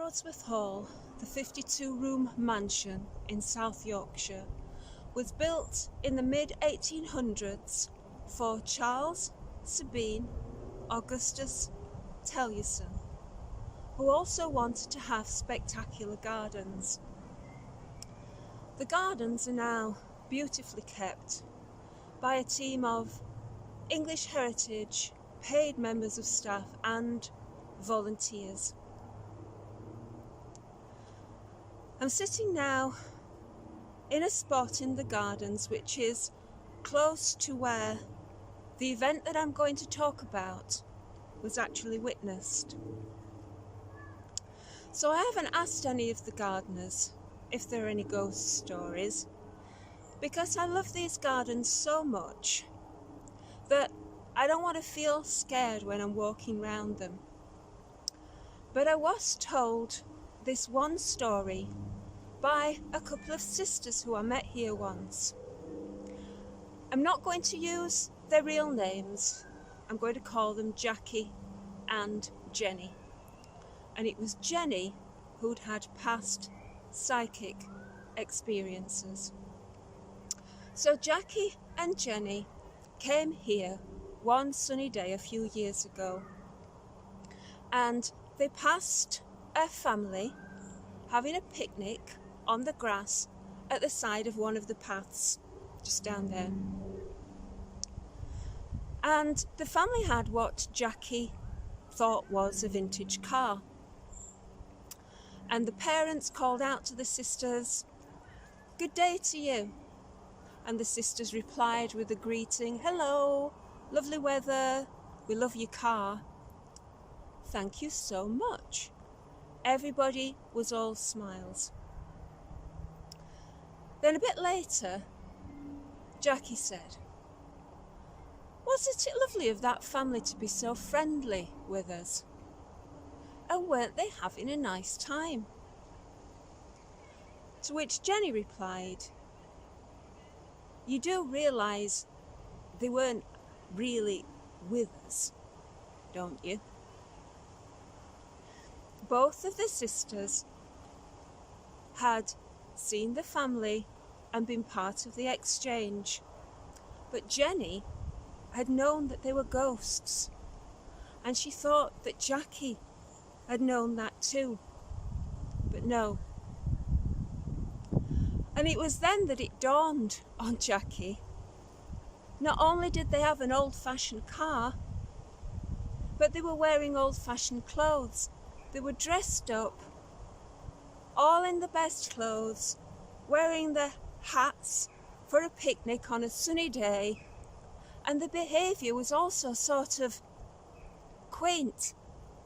Brodsworth Hall, the 52-room mansion in South Yorkshire, was built in the mid-1800s for Charles Sabine Augustus Tellison, who also wanted to have spectacular gardens. The gardens are now beautifully kept by a team of English heritage, paid members of staff and volunteers. I'm sitting now in a spot in the gardens which is close to where the event that I'm going to talk about was actually witnessed. So I haven't asked any of the gardeners if there are any ghost stories, because I love these gardens so much that I don't want to feel scared when I'm walking round them. But I was told this one story by a couple of sisters who I met here once. I'm not going to use their real names. I'm going to call them Jackie and Jenny. And it was Jenny who'd had past psychic experiences. So Jackie and Jenny came here one sunny day a few years ago, and they passed a family having a picnic on the grass at the side of one of the paths just down there. And the family had what Jackie thought was a vintage car. And the parents called out to the sisters, "Good day to you." And the sisters replied with a greeting, "Hello, lovely weather, we love your car." "Thank you so much." Everybody was all smiles. Then a bit later, Jackie said, "Wasn't it lovely of that family to be so friendly with us? And weren't they having a nice time?" To which Jenny replied, "You do realise they weren't really with us, don't you?" Both of the sisters had seen the family and been part of the exchange, but Jenny had known that they were ghosts, and she thought that Jackie had known that too, but no. And it was then that it dawned on Jackie. Not only did they have an old-fashioned car, but they were wearing old-fashioned clothes. They were dressed up, all in the best clothes, wearing the hats for a picnic on a sunny day, and the behaviour was also sort of quaint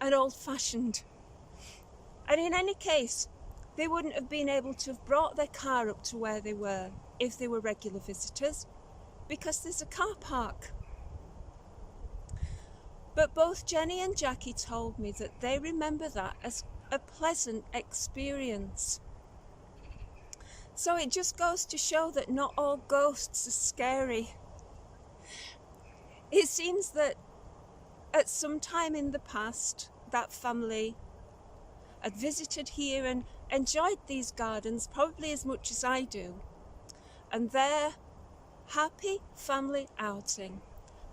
and old-fashioned. And in any case, they wouldn't have been able to have brought their car up to where they were if they were regular visitors, because there's a car park. But both Jenny and Jackie told me that they remember that as a pleasant experience. So it just goes to show that not all ghosts are scary. It seems that at some time in the past, that family had visited here and enjoyed these gardens probably as much as I do. And their happy family outing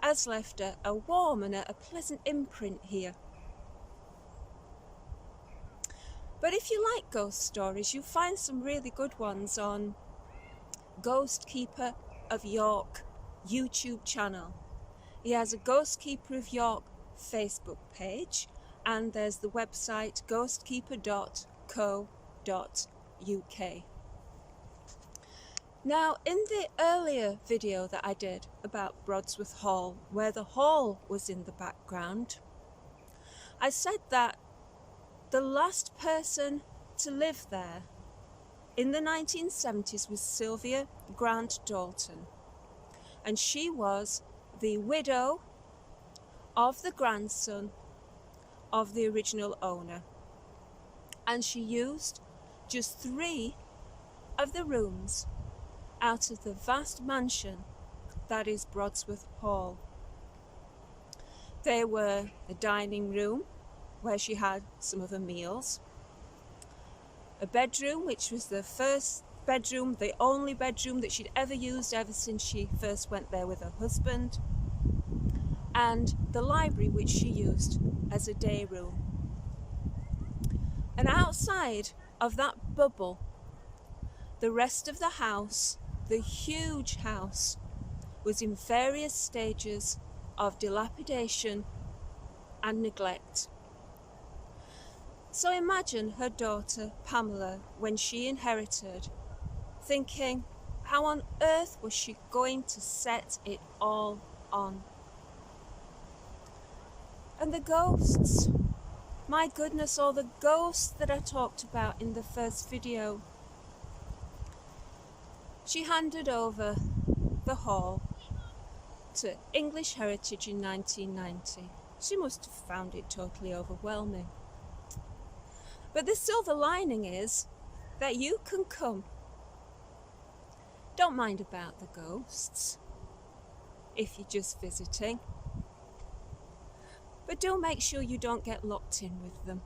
has left a warm and a pleasant imprint here. But if you like ghost stories, you'll find some really good ones on Ghostkeeper of York YouTube channel. He has a Ghostkeeper of York Facebook page, and there's the website ghostkeeper.co.uk. Now, in the earlier video that I did about Brodsworth Hall, where the hall was in the background, I said that the last person to live there in the 1970s was Sylvia Grant Dalton, and she was the widow of the grandson of the original owner, and she used just 3 of the rooms out of the vast mansion that is Brodsworth Hall. They were the dining room, where she had some of her meals, a bedroom, which was the first bedroom, the only bedroom that she'd ever used ever since she first went there with her husband, and the library, which she used as a day room. And outside of that bubble, the rest of the house, the huge house, was in various stages of dilapidation and neglect. So imagine her daughter, Pamela, when she inherited, thinking, how on earth was she going to set it all on? And the ghosts, my goodness, all the ghosts that I talked about in the first video. She handed over the hall to English Heritage in 1990. She must have found it totally overwhelming. But the silver lining is that you can come. Don't mind about the ghosts if you're just visiting. But do make sure you don't get locked in with them.